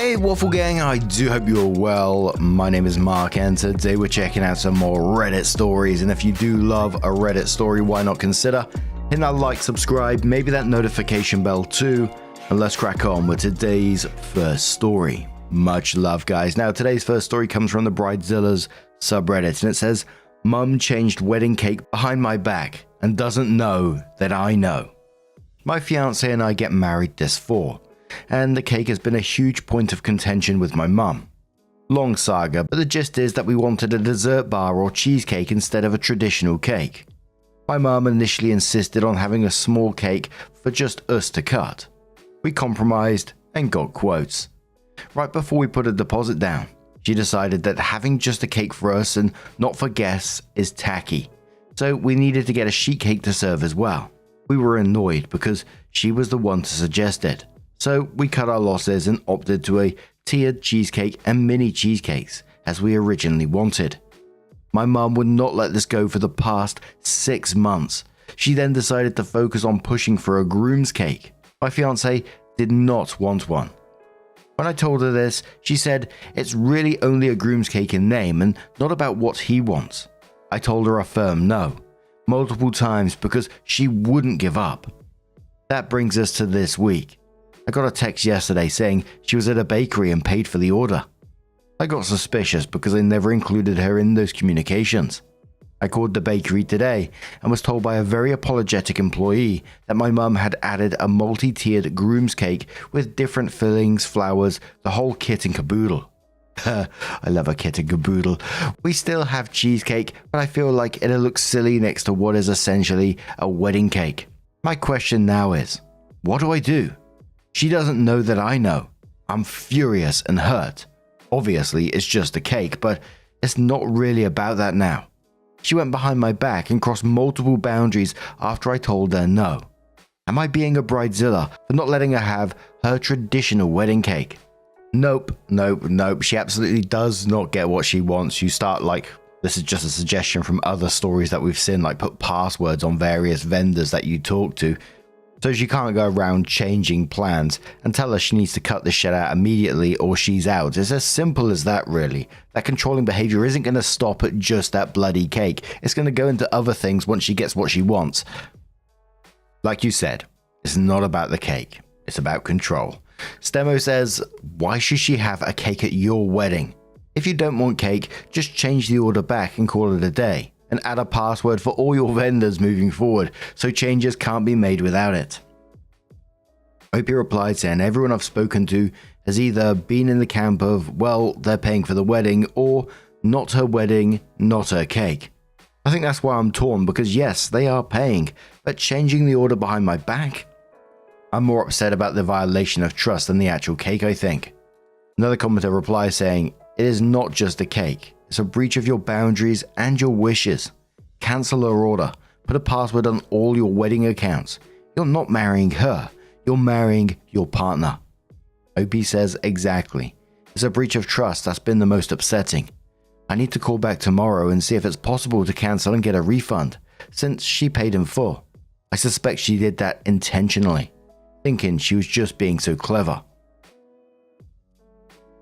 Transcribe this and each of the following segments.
Hey Waffle Gang, I do hope you're well. My name is Mark and today we're checking out some more Reddit stories, and if you do love a Reddit story, why not consider hitting that like, subscribe, maybe that notification bell too, and let's crack on with today's first story. Much love guys. Now today's first story comes from the Bridezilla's subreddit and it says, Mum changed wedding cake behind my back and doesn't know that I know. My fiance and I get married this fall, and the cake has been a huge point of contention with my mum. Long saga, but the gist is that we wanted a dessert bar or cheesecake instead of a traditional cake. My mum initially insisted on having a small cake for just us to cut. We compromised and got quotes. Right before we put a deposit down, she decided that having just a cake for us and not for guests is tacky, so we needed to get a sheet cake to serve as well. We were annoyed because she was the one to suggest it. So we cut our losses and opted to a tiered cheesecake and mini cheesecakes as we originally wanted. My mum would not let this go for the past 6 months. She then decided to focus on pushing for a groom's cake. My fiance did not want one. When I told her this, she said it's really only a groom's cake in name and not about what he wants. I told her a firm no, multiple times because she wouldn't give up. That brings us to this week. I got a text yesterday saying she was at a bakery and paid for the order. I got suspicious because I never included her in those communications. I called the bakery today and was told by a very apologetic employee that my mum had added a multi-tiered groom's cake with different fillings, flowers, the whole kit and caboodle. I love a kit and caboodle. We still have cheesecake, but I feel like it'll look silly next to what is essentially a wedding cake. My question now is, what do I do? She doesn't know that I know. I'm furious and hurt. Obviously, it's just a cake, but it's not really about that now. She went behind my back and crossed multiple boundaries after I told her no. Am I being a bridezilla for not letting her have her traditional wedding cake? Nope. She absolutely does not get what she wants. You start this is just a suggestion from other stories that we've seen, like put passwords on various vendors that you talk to. So she can't go around changing plans and tell her she needs to cut this shit out immediately or she's out. It's as simple as that really. That controlling behavior isn't going to stop at just that bloody cake. It's going to go into other things once she gets what she wants. Like you said, it's not about the cake. It's about control. Stemo says, why should she have a cake at your wedding? If you don't want cake, just change the order back and call it a day. And add a password for all your vendors moving forward, so changes can't be made without it. Opie replied saying everyone I've spoken to has either been in the camp of, well, they're paying for the wedding, or not her wedding, not her cake. I think that's why I'm torn, because yes, they are paying, but changing the order behind my back? I'm more upset about the violation of trust than the actual cake, I think. Another commenter replies saying, it is not just a cake. It's a breach of your boundaries and your wishes. Cancel her order. Put a password on all your wedding accounts. You're not marrying her. You're marrying your partner. OP says exactly. It's a breach of trust that's been the most upsetting. I need to call back tomorrow and see if it's possible to cancel and get a refund, since she paid in full. I suspect she did that intentionally, thinking she was just being so clever.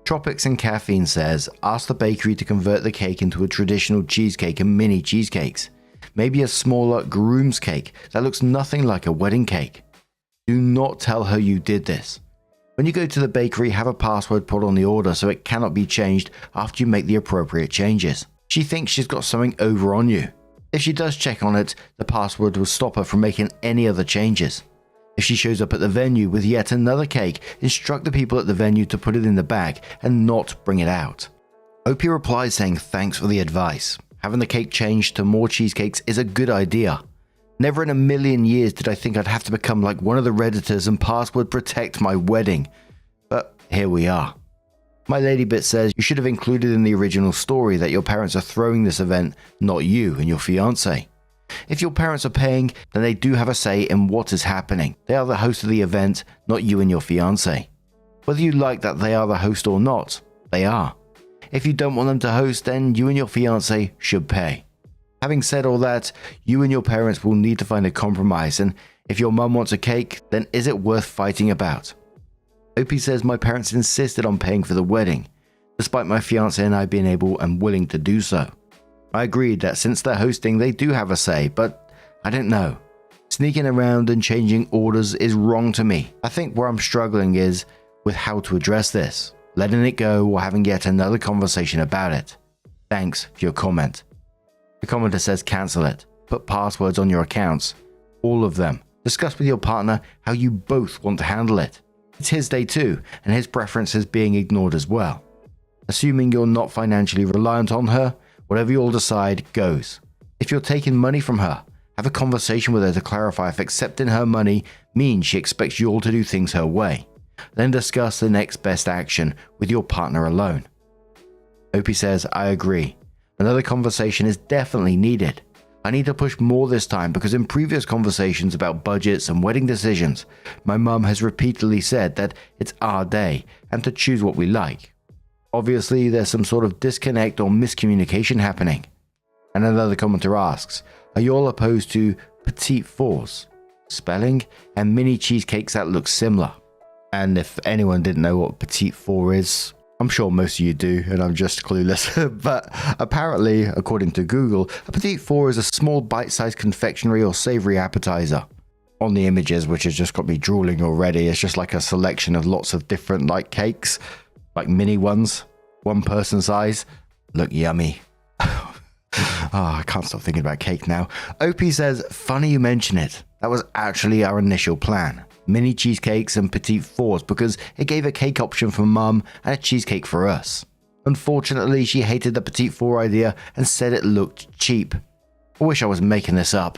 Tropics and Caffeine says, ask the bakery to convert the cake into a traditional cheesecake and mini cheesecakes. Maybe a smaller groom's cake that looks nothing like a wedding cake. Do not tell her you did this. When you go to the bakery, have a password put on the order so it cannot be changed after you make the appropriate changes. She thinks she's got something over on you. If she does check on it, the password will stop her from making any other changes. If she shows up at the venue with yet another cake, instruct the people at the venue to put it in the bag and not bring it out. Opie replies saying thanks for the advice. Having the cake changed to more cheesecakes is a good idea. Never in a million years did I think I'd have to become like one of the Redditors and password protect my wedding. But here we are. My Ladybit says you should have included in the original story that your parents are throwing this event, not you and your fiance. If your parents are paying, then they do have a say in what is happening. They are the host of the event, not you and your fiance. Whether you like that they are the host or not, they are. If you don't want them to host, then you and your fiance should pay. Having said all that, you and your parents will need to find a compromise, and if your mum wants a cake, then is it worth fighting about? OP says my parents insisted on paying for the wedding, despite my fiance and I being able and willing to do so. I agreed that since they're hosting, they do have a say, but I don't know. Sneaking around and changing orders is wrong to me. I think where I'm struggling is with how to address this, letting it go or having yet another conversation about it. Thanks for your comment. The commenter says cancel it. Put passwords on your accounts. All of them. Discuss with your partner how you both want to handle it. It's his day too, and his preference is being ignored as well. Assuming you're not financially reliant on her, whatever you'll decide goes. If you're taking money from her, have a conversation with her to clarify if accepting her money means she expects you all to do things her way. Then discuss the next best action with your partner alone. Opie says, I agree. Another conversation is definitely needed. I need to push more this time because in previous conversations about budgets and wedding decisions, my mum has repeatedly said that it's our day and to choose what we like. Obviously, there's some sort of disconnect or miscommunication happening. And another commenter asks, are you all opposed to petite fours, spelling, and mini cheesecakes that look similar? And if anyone didn't know what petite four is, I'm sure most of you do, and I'm just clueless. But apparently, according to Google, a petite four is a small bite-sized confectionery or savory appetizer. On the images, which has just got me drooling already, it's just like a selection of lots of different like cakes, like mini ones, one person size. Look yummy. I can't stop thinking about cake now. OP says, funny you mention it. That was actually our initial plan. Mini cheesecakes and petite fours because it gave a cake option for mum and a cheesecake for us. Unfortunately, she hated the petite four idea and said it looked cheap. I wish I was making this up.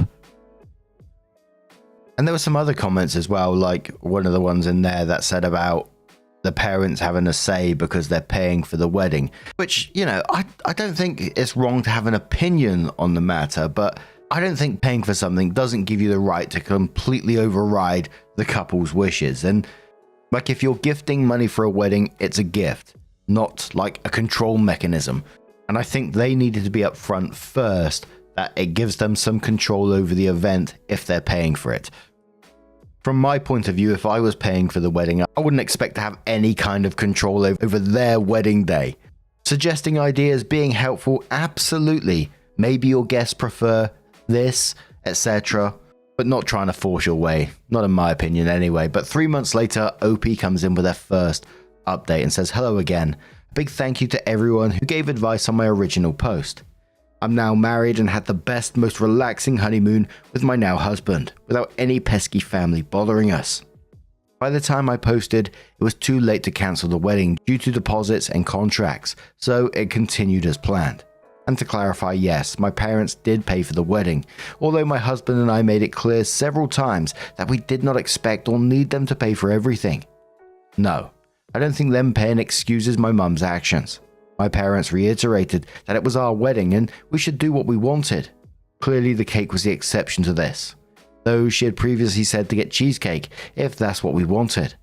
And there were some other comments as well, like one of the ones in there that said about the parents having a say because they're paying for the wedding, which, you know, I don't think it's wrong to have an opinion on the matter, but I don't think paying for something doesn't give you the right to completely override the couple's wishes. And like if you're gifting money for a wedding, it's a gift, not like a control mechanism. And I think they needed to be upfront first that it gives them some control over the event if they're paying for it. From my point of view, if I was paying for the wedding, I wouldn't expect to have any kind of control over their wedding day. Suggesting ideas, being helpful, absolutely. Maybe your guests prefer this, etc. But not trying to force your way. Not in my opinion anyway. But 3 months later, OP comes in with their first update and says, hello again. A big thank you to everyone who gave advice on my original post. I'm now married and had the best, most relaxing honeymoon with my now husband, without any pesky family bothering us. By the time I posted, it was too late to cancel the wedding due to deposits and contracts, so it continued as planned. And to clarify, yes, my parents did pay for the wedding, although my husband and I made it clear several times that we did not expect or need them to pay for everything. No, I don't think them paying excuses my mum's actions. My parents reiterated that it was our wedding and we should do what we wanted. Clearly the cake was the exception to this, though she had previously said to get cheesecake if that's what we wanted.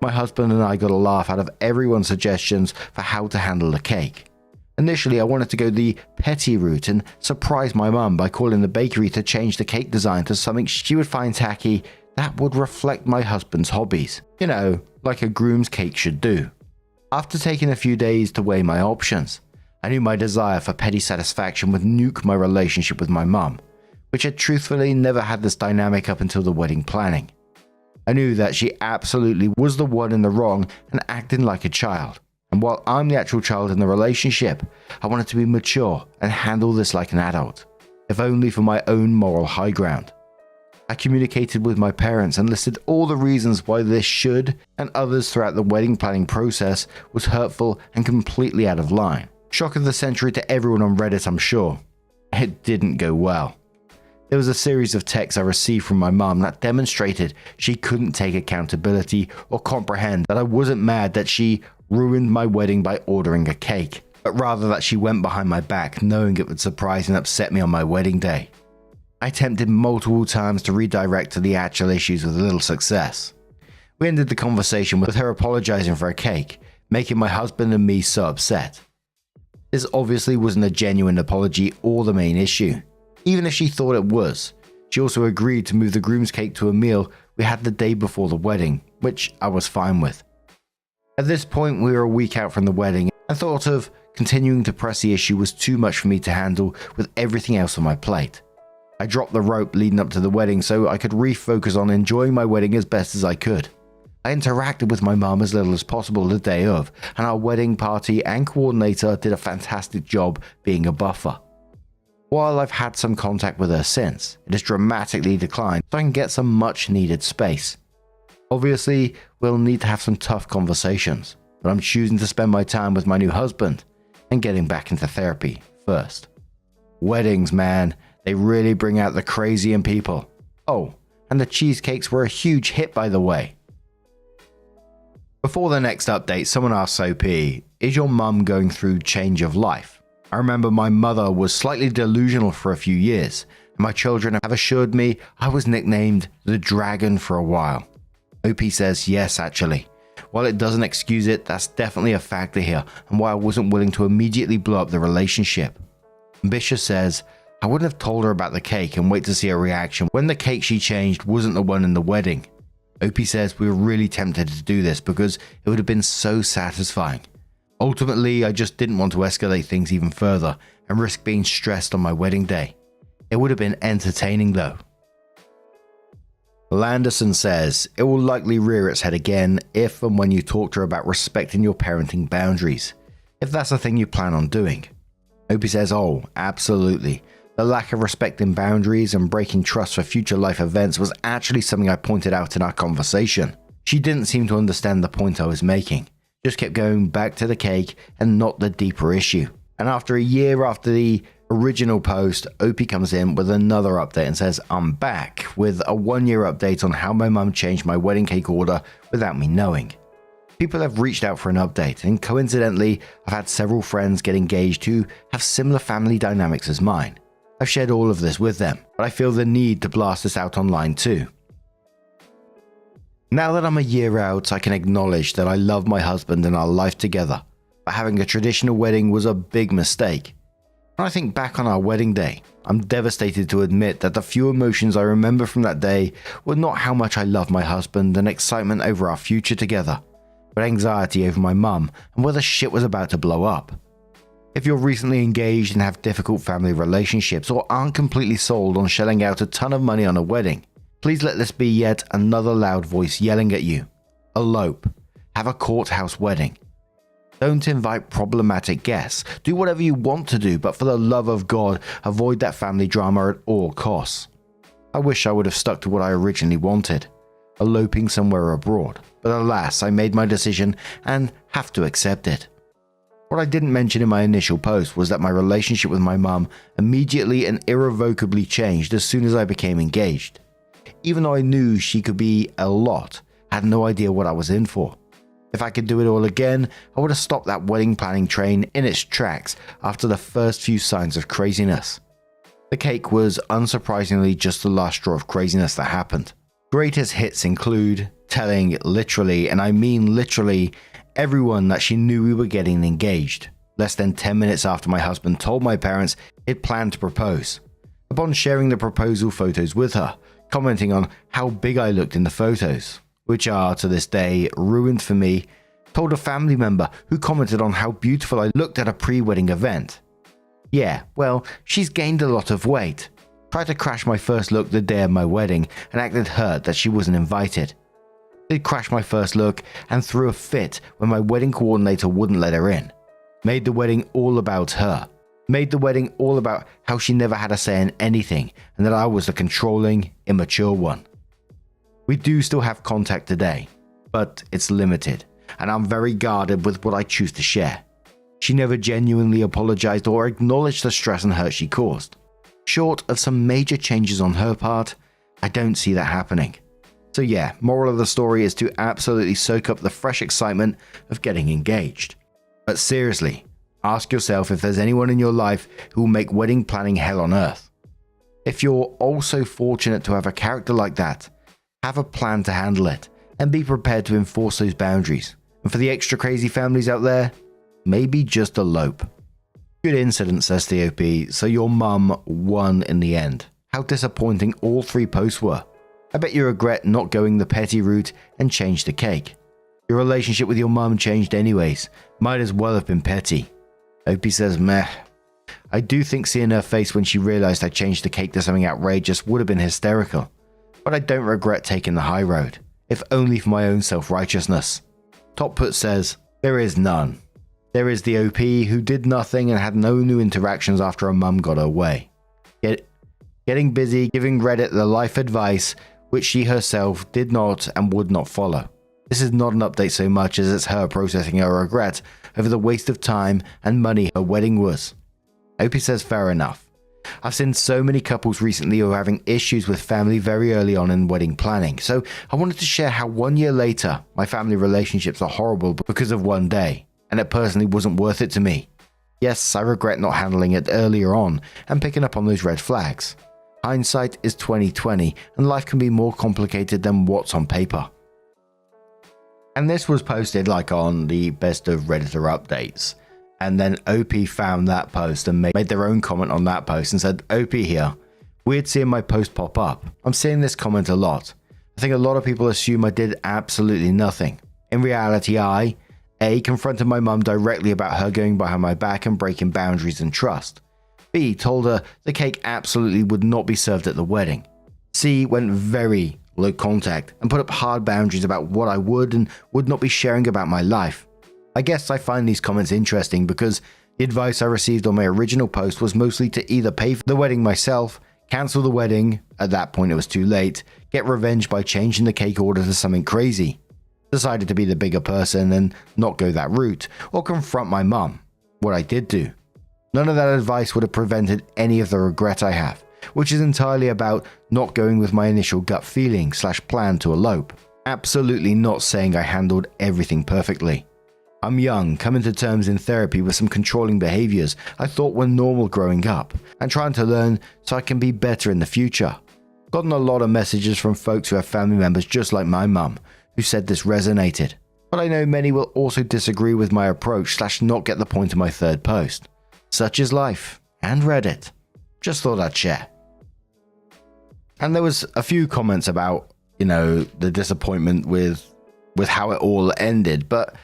My husband and I got a laugh out of everyone's suggestions for how to handle the cake. Initially I wanted to go the petty route and surprise my mum by calling the bakery to change the cake design to something she would find tacky that would reflect my husband's hobbies. You know, like a groom's cake should do. After taking a few days to weigh my options, I knew my desire for petty satisfaction would nuke my relationship with my mum, which had truthfully never had this dynamic up until the wedding planning. I knew that she absolutely was the one in the wrong and acting like a child, and while I'm the actual child in the relationship, I wanted to be mature and handle this like an adult, if only for my own moral high ground. I communicated with my parents and listed all the reasons why this should, and others throughout the wedding planning process, was hurtful and completely out of line. Shock of the century to everyone on Reddit, I'm sure. It didn't go well. There was a series of texts I received from my mum that demonstrated she couldn't take accountability or comprehend that I wasn't mad that she ruined my wedding by ordering a cake, but rather that she went behind my back knowing it would surprise and upset me on my wedding day. I attempted multiple times to redirect to the actual issues with little success. We ended the conversation with her apologizing for a cake, making my husband and me so upset. This obviously wasn't a genuine apology or the main issue, even if she thought it was. She also agreed to move the groom's cake to a meal we had the day before the wedding, which I was fine with. At this point, we were a week out from the wedding, and thought of continuing to press the issue was too much for me to handle with everything else on my plate. I dropped the rope leading up to the wedding so I could refocus on enjoying my wedding as best as I could. I interacted with my mum as little as possible the day of, and our wedding party and coordinator did a fantastic job being a buffer. While I've had some contact with her since, it has dramatically declined so I can get some much needed space. Obviously, we'll need to have some tough conversations, but I'm choosing to spend my time with my new husband and getting back into therapy first. Weddings, man, they really bring out the crazy in people. Oh, and the cheesecakes were a huge hit, by the way. Before the next update, someone asked OP, is your mum going through change of life? I remember my mother was slightly delusional for a few years, and my children have assured me I was nicknamed the Dragon for a while. OP says yes, actually. While it doesn't excuse it, that's definitely a factor here, and why I wasn't willing to immediately blow up the relationship. Ambitious says, I wouldn't have told her about the cake and wait to see her reaction when the cake she changed wasn't the one in the wedding. OP says we were really tempted to do this because it would have been so satisfying. Ultimately, I just didn't want to escalate things even further and risk being stressed on my wedding day. It would have been entertaining though. Landerson says, it will likely rear its head again if and when you talk to her about respecting your parenting boundaries, if that's a thing you plan on doing. OP says, oh, absolutely. The lack of respect in boundaries and breaking trust for future life events was actually something I pointed out in our conversation. She didn't seem to understand the point I was making, just kept going back to the cake and not the deeper issue. And after a year after the original post, OP comes in with another update and says, I'm back with a 1-year update on how my mum changed my wedding cake order without me knowing. People have reached out for an update, and coincidentally, I've had several friends get engaged who have similar family dynamics as mine. I've shared all of this with them, but I feel the need to blast this out online too. Now that I'm a year out, I can acknowledge that I love my husband and our life together, but having a traditional wedding was a big mistake. When I think back on our wedding day, I'm devastated to admit that the few emotions I remember from that day were not how much I love my husband and excitement over our future together, but anxiety over my mum and whether shit was about to blow up. If you're recently engaged and have difficult family relationships or aren't completely sold on shelling out a ton of money on a wedding, please let this be yet another loud voice yelling at you. Elope. Have a courthouse wedding. Don't invite problematic guests. Do whatever you want to do, but for the love of God, avoid that family drama at all costs. I wish I would have stuck to what I originally wanted, eloping somewhere abroad, but alas, I made my decision and have to accept it. What I didn't mention in my initial post was that my relationship with my mum immediately and irrevocably changed as soon as I became engaged. Even though I knew she could be a lot, I had no idea what I was in for. If I could do it all again, I would have stopped that wedding planning train in its tracks after the first few signs of craziness. The cake was unsurprisingly just the last straw of craziness that happened. Greatest hits include telling literally, and I mean literally, everyone that she knew we were getting engaged, less than 10 minutes after my husband told my parents he'd planned to propose. Upon sharing the proposal photos with her, commenting on how big I looked in the photos, which are to this day ruined for me, told a family member who commented on how beautiful I looked at a pre-wedding event. Yeah, well, she's gained a lot of weight. Tried to crash my first look the day of my wedding and acted hurt that she wasn't invited. Did crash my first look and threw a fit when my wedding coordinator wouldn't let her in. Made the wedding all about her. Made the wedding all about how she never had a say in anything and that I was the controlling, immature one. We do still have contact today, but it's limited, and I'm very guarded with what I choose to share. She never genuinely apologized or acknowledged the stress and hurt she caused. Short of some major changes on her part, I don't see that happening. So yeah, moral of the story is to absolutely soak up the fresh excitement of getting engaged. But seriously, ask yourself if there's anyone in your life who will make wedding planning hell on earth. If you're also fortunate to have a character like that, have a plan to handle it and be prepared to enforce those boundaries. And for the extra crazy families out there, maybe just elope. Good incident, says the OP, so your mum won in the end. How disappointing all 3 posts were. I bet you regret not going the petty route and changed the cake. Your relationship with your mum changed anyways. Might as well have been petty. Opie says, meh. I do think seeing her face when she realized I changed the cake to something outrageous would have been hysterical. But I don't regret taking the high road, if only for my own self-righteousness. Top Put says, there is none. There is the OP who did nothing and had no new interactions after her mum got her way. Getting busy giving Reddit the life advice which she herself did not and would not follow. This is not an update so much as it's her processing her regret over the waste of time and money her wedding was. Opie says fair enough. I've seen so many couples recently who are having issues with family very early on in wedding planning, so I wanted to share how 1 year later my family relationships are horrible because of one day, and it personally wasn't worth it to me. Yes, I regret not handling it earlier on and picking up on those red flags. Hindsight is 20/20 and life can be more complicated than what's on paper. And this was posted like on the best of Redditor updates. And then OP found that post and made their own comment on that post and said, OP here. Weird seeing my post pop up. I'm seeing this comment a lot. I think a lot of people assume I did absolutely nothing. In reality, I, A, confronted my mum directly about her going behind my back and breaking boundaries and trust. B, told her the cake absolutely would not be served at the wedding. C, went very low contact and put up hard boundaries about what I would and would not be sharing about my life. I guess I find these comments interesting because the advice I received on my original post was mostly to either pay for the wedding myself, cancel the wedding, at that point it was too late, get revenge by changing the cake order to something crazy, decided to be the bigger person and not go that route, or confront my mum, what I did do. None of that advice would have prevented any of the regret I have, which is entirely about not going with my initial gut feeling / plan to elope. Absolutely not saying I handled everything perfectly. I'm young, coming to terms in therapy with some controlling behaviors I thought were normal growing up, and trying to learn so I can be better in the future. Gotten a lot of messages from folks who have family members just like my mum, who said this resonated. But I know many will also disagree with my approach / not get the point of my third post. Such is life, and Reddit. Just thought I'd share. And there was a few comments about, the disappointment with how it all ended, but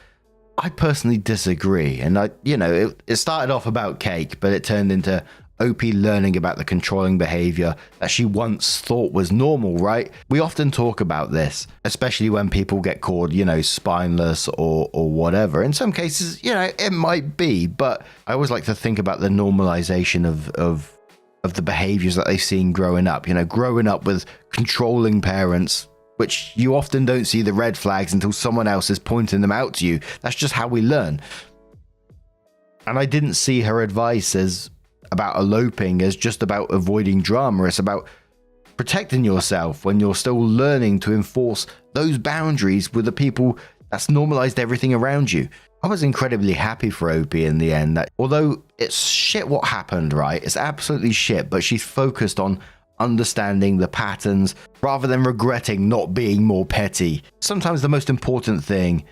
I personally disagree. And it started off about cake, but it turned into OP learning about the controlling behavior that she once thought was normal, right? We often talk about this, especially when people get called, spineless or whatever. In some cases, it might be, but I always like to think about the normalization of the behaviors that they've seen growing up, growing up with controlling parents, which you often don't see the red flags until someone else is pointing them out to you. That's just how we learn. And I didn't see her advice as about eloping as just about avoiding drama. It's about protecting yourself when you're still learning to enforce those boundaries with the people that's normalized everything around you. I was incredibly happy for Opie in the end, that although it's shit what happened, right? It's absolutely shit, but she's focused on understanding the patterns rather than regretting not being more petty. Sometimes the most important thing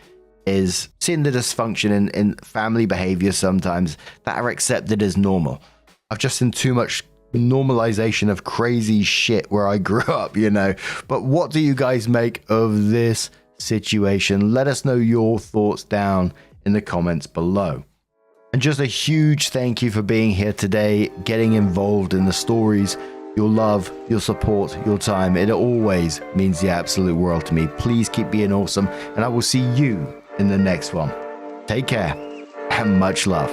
is seeing the dysfunction in family behavior sometimes that are accepted as normal. I've just seen too much normalization of crazy shit where I grew up, But what do you guys make of this situation? Let us know your thoughts down in the comments below. And just a huge thank you for being here today, getting involved in the stories. Your love, your support, your time, it always means the absolute world to me. Please keep being awesome, and I will see you in the next one. Take care, and much love.